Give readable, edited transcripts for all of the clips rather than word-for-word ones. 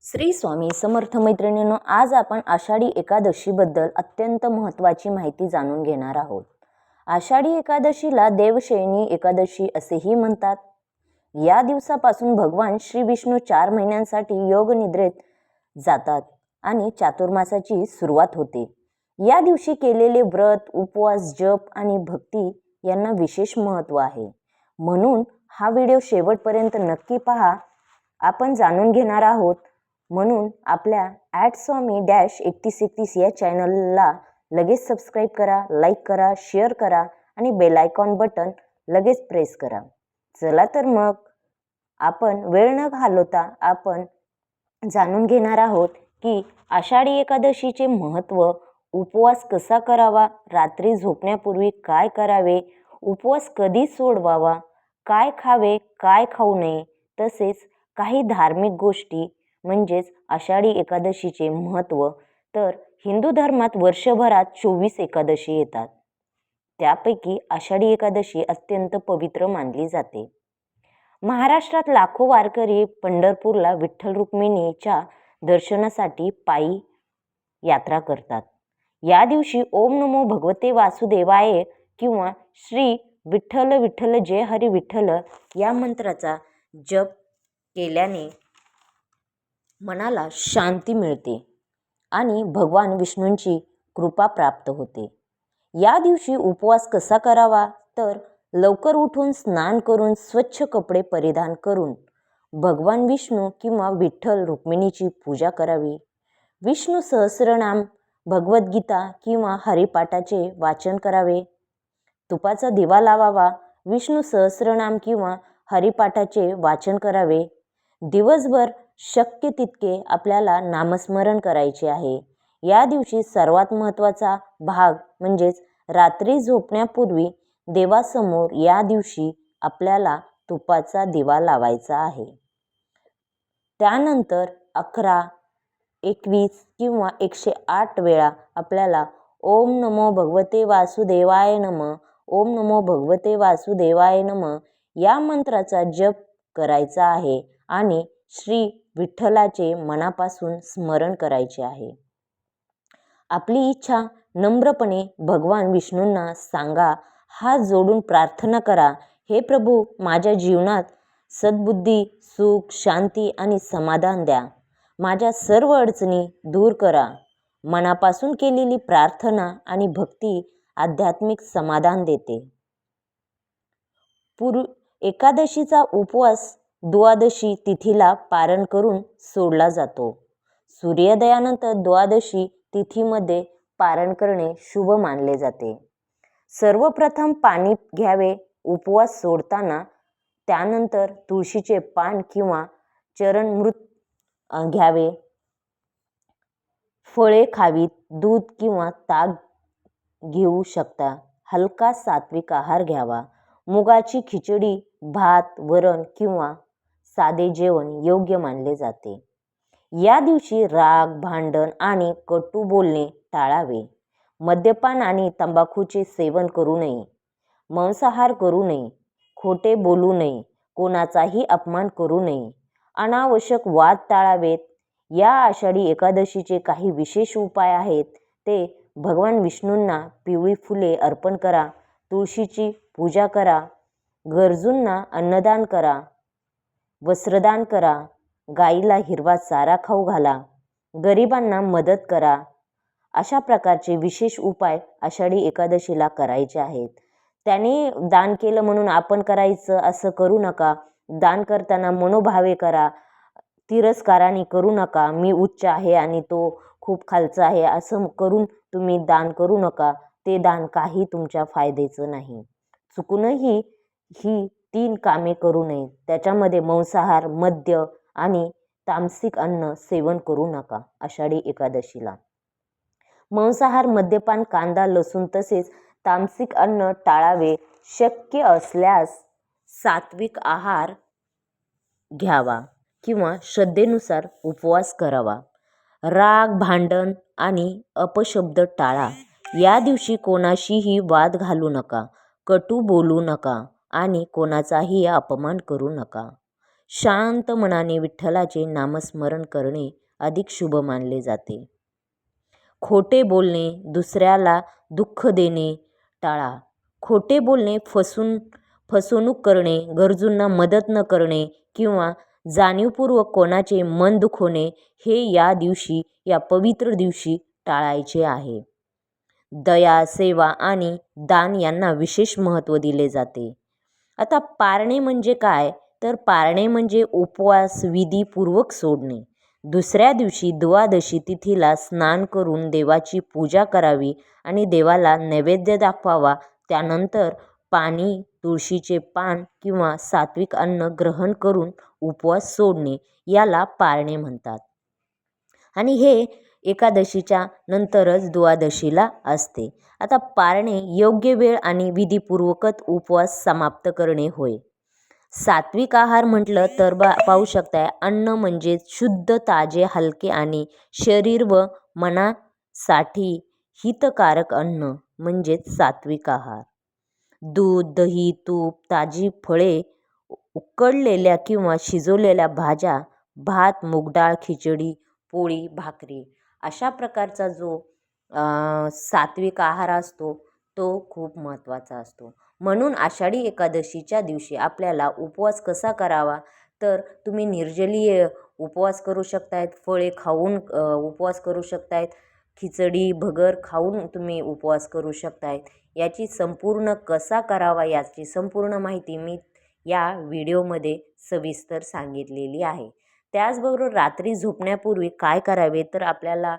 श्री स्वामी समर्थ मैत्रिणींनो, आज आपण आषाढी एकादशीबद्दल अत्यंत महत्त्वाची माहिती जाणून घेणार आहोत. आषाढी एकादशीला देवशयनी एकादशी असेही म्हणतात. या दिवसापासून भगवान श्री विष्णू 4 महिन्यांसाठी योग निद्रेत जातात आणि चातुर्मासाची सुरुवात होते. या दिवशी केलेले व्रत, उपवास, जप आणि भक्ती यांना विशेष महत्त्व आहे. म्हणून हा व्हिडिओ शेवटपर्यंत नक्की पहा. आपण जाणून घेणार आहोत म्हणून आपल्या @swami-3131 या चॅनलला लगेच सबस्क्राईब करा, लाईक करा, शेअर करा आणि बेल आयकॉन बटन लगेच प्रेस करा. चला तर मग आपण वेळ न घालवता आपण जाणून घेणार आहोत की आषाढी एकादशीचे महत्त्व, उपवास कसा करावा, रात्री झोपण्यापूर्वी काय करावे, उपवास कधी सोडवावा, काय खावे, काय खाऊ नये, तसेच काही धार्मिक गोष्टी म्हणजेच आषाढी एकादशीचे महत्त्व. तर हिंदू धर्मात वर्षभरात 24 एकादशी येतात. त्यापैकी आषाढी एकादशी अत्यंत पवित्र मानली जाते. महाराष्ट्रात लाखो वारकरी पंढरपूरला विठ्ठल रुक्मिणीच्या दर्शनासाठी पायी यात्रा करतात. या दिवशी ओम नमो भगवते वासुदेवाय किंवा श्री विठ्ठल विठ्ठल जय हरी विठ्ठल या मंत्राचा जप केल्याने मनाला शांती मिळते आणि भगवान विष्णूंची कृपा प्राप्त होते. या दिवशी उपवास कसा करावा, तर लवकर उठून स्नान करून स्वच्छ कपडे परिधान करून भगवान विष्णू किंवा विठ्ठल रुक्मिणीची पूजा करावी. विष्णू सहस्रनाम, भगवद्गीता किंवा हरिपाठाचे वाचन करावे. तुपाचा दिवा लावावा. विष्णू सहस्रनाम किंवा हरिपाठाचे वाचन करावे. दिवसभर शक्य तितके आपल्याला नामस्मरण करायचे आहे. या दिवशी सर्वात महत्त्वाचा भाग म्हणजेच रात्री झोपण्यापूर्वी देवासमोर या दिवशी आपल्याला तुपाचा दिवा लावायचा आहे. त्यानंतर 11, 21 किंवा 108 वेळा आपल्याला ओम नमो भगवते वासुदेवाय नमः, ओम नमो भगवते वासुदेवाय नमः या मंत्राचा जप करायचा आहे आणि श्री विठ्ठलाचे मनापासून स्मरण करायचे आहे. आपली इच्छा नम्रपणे भगवान विष्णूंना सांगा. हात जोडून प्रार्थना करा, हे प्रभू, माझ्या जीवनात सद्बुद्धी, सुख, शांती आणि समाधान द्या. माझ्या सर्व अडचणी दूर करा. मनापासून केलेली प्रार्थना आणि भक्ती आध्यात्मिक समाधान देते. एकादशीचा उपवास द्वादशी तिथीला पारण करून सोडला जातो. सूर्योदयानंतर द्वादशी तिथीमध्ये पारण करणे शुभ मानले जाते. सर्वप्रथम पाणी घ्यावे उपवास सोडताना. त्यानंतर तुळशीचे पान किंवा चरणमृत घ्यावे. फळे खावीत. दूध किंवा ताक घेऊ शकता. हलका सात्विक आहार घ्यावा. मुगाची खिचडी, भात, वरण किंवा साधे जेवण योग्य मानले जाते. या दिवशी राग, भांडण आणि कटू बोलणे टाळावे. मद्यपान आणि तंबाखूचे सेवन करू नये. मांसाहार करू नये. खोटे बोलू नये. कोणाचाही अपमान करू नये. अनावश्यक वाद टाळावेत. या आषाढी एकादशीचे काही विशेष उपाय आहेत. ते भगवान विष्णूंना पिवळी फुले अर्पण करा. तुळशीची पूजा करा. गरजूंना अन्नदान करा. वस्त्रदान करा. गाईला हिरवा चारा खाऊ घाला. गरिबांना मदत करा. अशा प्रकारचे विशेष उपाय आषाढी एकादशीला करायचे आहेत. त्याने दान केलं म्हणून आपण करायचं असं करू नका. दान करताना मनोभावे करा. तिरस्काराने करू नका. मी उच्च आहे आणि तो खूप खालचा आहे असं करून तुम्ही दान करू नका. ते दान काही तुमच्या फायद्याचं नाही. चुकूनही ही 3 कामे करू नये. त्याच्यामध्ये मांसाहार, मद्य आणि तामसिक अन्न सेवन करू नका. आषाढी एकादशीला मांसाहार, मद्यपान, कांदा, लसूण तसेच तामसिक अन्न टाळावे. शक्य असल्यास सात्विक आहार घ्यावा किंवा श्रद्धेनुसार उपवास करावा. राग, भांडण आणि अपशब्द टाळा. या दिवशी कोणाशीही वाद घालू नका. कटू बोलू नका आणि कोणाचाही अपमान करू नका. शांत मनाने विठ्ठलाचे नामस्मरण करणे अधिक शुभ मानले जाते. खोटे बोलणे, दुसऱ्याला दुःख देणे टाळा. खोटे बोलणे, फसवणूक करणे, गरजूंना मदत न करणे किंवा जाणीवपूर्वक कोणाचे मन दुखवणे हे या पवित्र दिवशी टाळायचे आहे. दया, सेवा आणि दान यांना विशेष महत्त्व दिले जाते. आता पारणे म्हणजे काय? तर पारणे म्हणजे उपवास विधीपूर्वक सोडणे. दुसऱ्या दिवशी द्वादशी तिथीला स्नान करून देवाची पूजा करावी आणि देवाला नैवेद्य दाखवावा. त्यानंतर पाणी, तुळशीचे पान किंवा सात्विक अन्न ग्रहण करून उपवास सोडणे याला पारणे म्हणतात. आणि हे एकादशीच्या नंतरच द्वादशीला असते. आता पारणे योग्य वेळ आणि विधीपूर्वकच उपवास समाप्त करणे होय. सात्विक आहार म्हटलं तर पाहू शकताय, अन्न म्हणजे शुद्ध, ताजे, हलके आणि शरीर व मनासाठी हितकारक अन्न म्हणजेच सात्विक आहार. दूध, दही, तूप, ताजी फळे, उकडलेल्या किंवा शिजवलेल्या भाज्या, भात, मूगडाळ, खिचडी, पोळी, भाकरी अशा प्रकारचा जो सात्विक आहार असतो तो खूप महत्त्वाचा असतो. म्हणून आषाढी एकादशीच्या दिवशी आपल्याला उपवास कसा करावा, तर तुम्ही निर्जलीय उपवास करू शकतायत, फळे खाऊन उपवास करू शकतायत, खिचडी भगर खाऊन तुम्ही उपवास करू शकतायत. याची संपूर्ण कसा करावा याची संपूर्ण माहिती मी या व्हिडिओमध्ये सविस्तर सांगितलेली आहे. त्याचबरोबर रात्री झोपण्यापूर्वी काय करावे, तर आपल्याला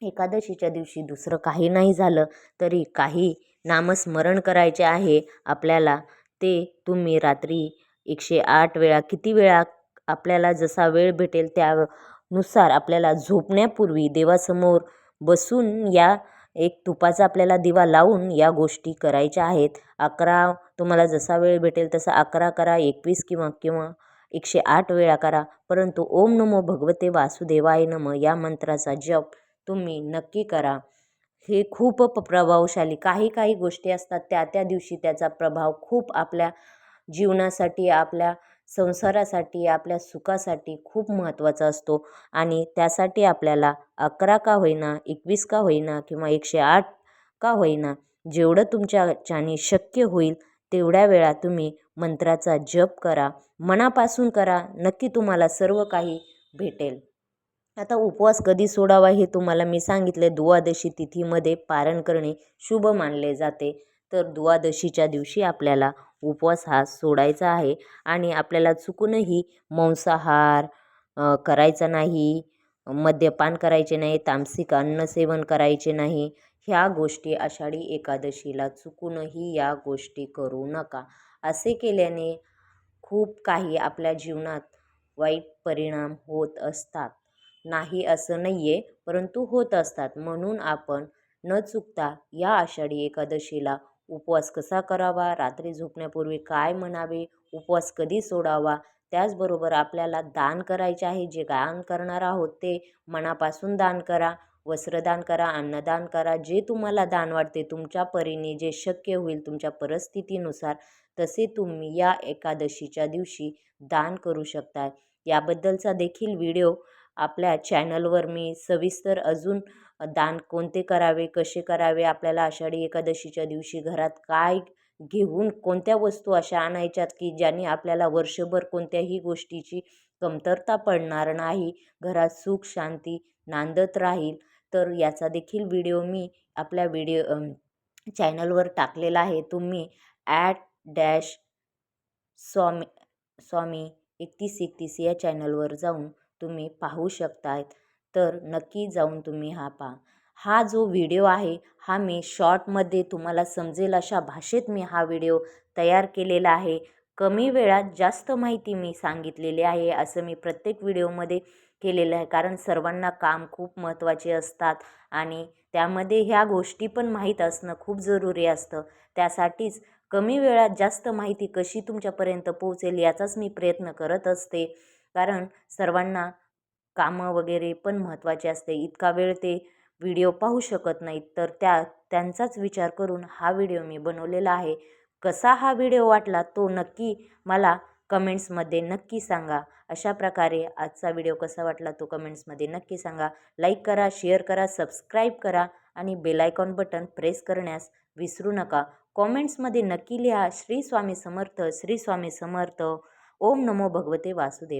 एकादशीच्या दिवशी दुसरं काही नाही झालं तरी काही नामस्मरण करायचे आहे आपल्याला. ते तुम्ही रात्री 108 वेळा, किती वेळा आपल्याला जसा वेळ भेटेल त्यानुसार आपल्याला झोपण्यापूर्वी देवासमोर बसून या एक तुपाचा आपल्याला दिवा लावून या गोष्टी करायच्या आहेत. 11 तुम्हाला जसा वेळ भेटेल तसा 11 करा, 21 किंवा 108 वेळा करा. परंतु ओम नमो भगवते वासुदेवाय नमः या मंत्राचा जप तुम्ही नक्की करा. हे खूप प्रभावशाली. काही गोष्टी असतात त्या दिवशी त्याचा प्रभाव खूप आपल्या जीवनासाठी, आपल्या संसारासाठी, आपल्या सुखासाठी खूप महत्त्वाचा असतो. आणि त्यासाठी आपल्याला 11 का होईना, 21 का होईना किंवा 108 का होईना, जेवढं तुमच्याच्याने शक्य होईल तेवढ्या वेळा तुम्ही मंत्राचा जप करा. मनापासून करा, नक्की तुम्हाला सर्व काही भेटेल. आता उपवास कधी सोडावा हे तुम्हाला मी सांगितले. द्वादशी तिथीमध्ये पारण करणे शुभ मानले जाते. तर द्वादशीच्या दिवशी आपल्याला उपवास हा सोडायचा आहे आणि आपल्याला चुकूनही मांसाहार करायचा नाही, मद्यपान करायचे नाही, तामसिक अन्न सेवन करायचे नाही. ह्या गोष्टी आषाढी एकादशीला चुकूनही या गोष्टी करू नका. असे केल्याने खूप काही आपल्या जीवनात वाईट परिणाम होत असतात. नाही असं नाही आहे, परंतु होत असतात. म्हणून आपण न चुकता या आषाढी एकादशीला उपवास कसा करावा, रात्री झोपण्यापूर्वी काय म्हणावे, उपवास कधी सोडावा, त्याचबरोबर आपल्याला दान करायचे आहे. जे दान करणार आहोत ते मनापासून दान करा, वस्त्रदान करा, अन्नदान करा. जे तुम्हाला दान वाटते, तुमच्या परीने जे शक्य होईल, तुमच्या परिस्थितीनुसार तसे तुम्ही या एकादशीच्या दिवशी दान करू शकता. याबद्दलचा देखील व्हिडिओ आपल्या चॅनलवर मी सविस्तर अजून दान कोणते करावे, कसे करावे, आपल्याला आषाढी एकादशीच्या दिवशी घरात काय घेऊन कोणत्या वस्तू अशा आणायच्यात की ज्याने आपल्याला वर्षभर कोणत्याही गोष्टीची कमतरता पडणार नाही, घरात सुख शांती नांदत राहील. तर याचा देखील व्हिडिओ मी आपल्या चॅनलवर टाकलेला आहे. तुम्ही @स्वामी 3131 या चॅनलवर जाऊन तुम्ही पाहू शकतायत. तर नक्की जाऊन तुम्ही हा पहा. हा जो व्हिडिओ आहे हा मी शॉर्टमध्ये तुम्हाला समजेल अशा भाषेत मी हा व्हिडिओ तयार केलेला आहे. कमी वेळात जास्त माहिती मी सांगितलेली आहे असं मी प्रत्येक व्हिडिओमध्ये केलेलं आहे. कारण सर्वांना काम खूप महत्त्वाचे असतात आणि त्यामध्ये ह्या गोष्टी पण माहीत असणं खूप जरुरी असतं. त्यासाठीच कमी वेळात जास्त माहिती कशी तुमच्यापर्यंत पोहोचेल याचाच मी प्रयत्न करत असते. कारण सर्वांना कामं वगैरे पण महत्त्वाचे असते. इतका वेळ ते व्हिडिओ पाहू शकत नाहीत. तर त्यांचाच विचार करून हा व्हिडिओ मी बनवलेला आहे. कसा हा व्हिडिओ वाटला तो नक्की मला कमेंट्समध्ये नक्की सांगा. अशा प्रकारे आजचा व्हिडिओ कसा वाटला तो कमेंट्समध्ये नक्की सांगा. लाईक करा, शेअर करा, सबस्क्राईब करा आणि बेल आयकॉन बटन प्रेस करण्यास विसरू नका. कॉमेंट्समध्ये नक्की लिहा श्री स्वामी समर्थ, श्री स्वामी समर्थ. ओम नमो भगवते वासुदेव.